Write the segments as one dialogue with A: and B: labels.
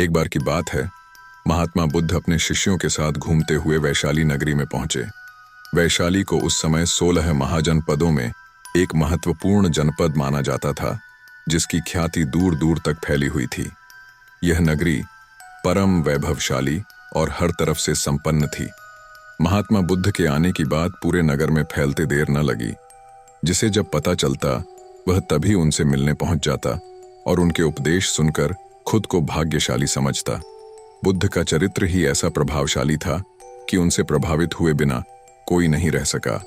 A: एक बार की बात है, महात्मा बुद्ध अपने शिष्यों के साथ घूमते हुए वैशाली नगरी में पहुंचे। वैशाली को उस समय 16 महाजनपदों में एक महत्वपूर्ण जनपद माना जाता था, जिसकी ख्याति दूर दूर तक फैली हुई थी। यह नगरी परम वैभवशाली और हर तरफ से संपन्न थी। महात्मा बुद्ध के आने की बात पूरे नगर में फैलते देर न लगी। जिसे जब पता चलता, वह तभी उनसे मिलने पहुंच जाता और उनके उपदेश सुनकर खुद को भाग्यशाली समझता। बुद्ध का चरित्र ही ऐसा प्रभावशाली था कि उनसे प्रभावित हुए बिना कोई नहीं रह सका।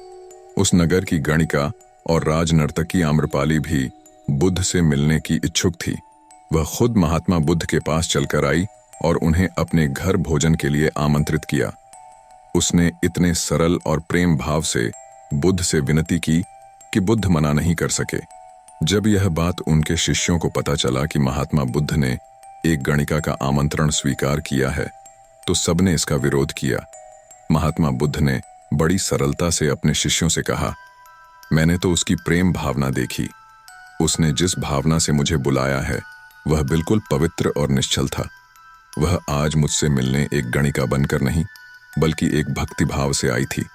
A: उस नगर की गणिका और राजनर्तकी आम्रपाली भी बुद्ध से मिलने की इच्छुक थी। वह खुद महात्मा बुद्ध के पास चलकर आई और उन्हें अपने घर भोजन के लिए आमंत्रित किया। उसने इतने सरल और प्रेम भाव से बुद्ध से विनती की कि बुद्ध मना नहीं कर सके। जब यह बात उनके शिष्यों को पता चला कि महात्मा बुद्ध ने एक गणिका का आमंत्रण स्वीकार किया है, तो सबने इसका विरोध किया। महात्मा बुद्ध ने बड़ी सरलता से अपने शिष्यों से कहा, मैंने तो उसकी प्रेम भावना देखी। उसने जिस भावना से मुझे बुलाया है, वह बिल्कुल पवित्र और निश्चल था। वह आज मुझसे मिलने एक गणिका बनकर नहीं, बल्कि एक भक्ति भाव से आई थी।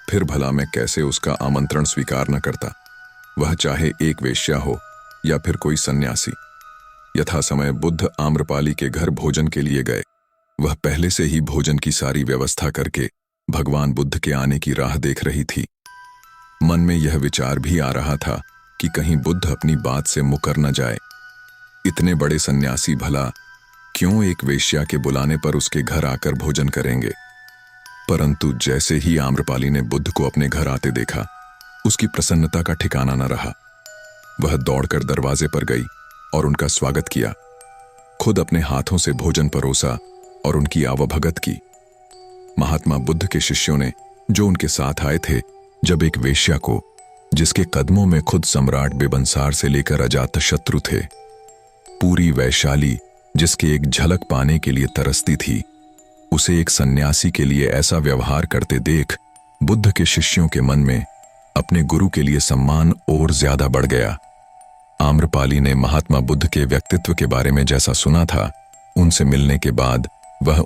A: फिर भला मैं कैसे उसका आमंत्रण स्वीकार न करता, वह चाहे एक वेश्या हो या फिर कोई सन्यासी। यथा समय बुद्ध आम्रपाली के घर भोजन के लिए गए। वह पहले से ही भोजन की सारी व्यवस्था करके भगवान बुद्ध के आने की राह देख रही थी। मन में यह विचार भी आ रहा था कि कहीं बुद्ध अपनी बात से मुकर न जाए। इतने बड़े सन्यासी भला क्यों एक वेश्या के बुलाने पर उसके घर आकर भोजन करेंगे। परंतु जैसे ही आम्रपाली ने बुद्ध को अपने घर आते देखा, उसकी प्रसन्नता का ठिकाना न रहा। वह दौड़कर दरवाजे पर गई और उनका स्वागत किया। खुद अपने हाथों से भोजन परोसा और उनकी आवभगत की। महात्मा बुद्ध के शिष्यों ने, जो उनके साथ आए थे, जब एक वेश्या को, जिसके कदमों में खुद सम्राट बिबंसार से लेकर अजातशत्रु थे, पूरी वैशाली जिसके एक झलक पाने के लिए तरसती थी, उसे एक सन्यासी के लिए ऐसा व्यवहार करते देख बुद्ध के शिष्यों के मन में अपने गुरु के लिए सम्मान और ज्यादा बढ़ गया। आम्रपाली ने महात्मा बुद्ध के व्यक्तित्व के बारे में जैसा सुना था, उनसे मिलने के बाद वह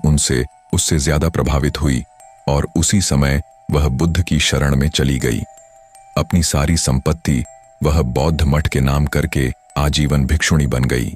A: उससे ज्यादा प्रभावित हुई और उसी समय वह बुद्ध की शरण में चली गई। अपनी सारी संपत्ति वह बौद्ध मठ के नाम करके आजीवन भिक्षुणी बन गई।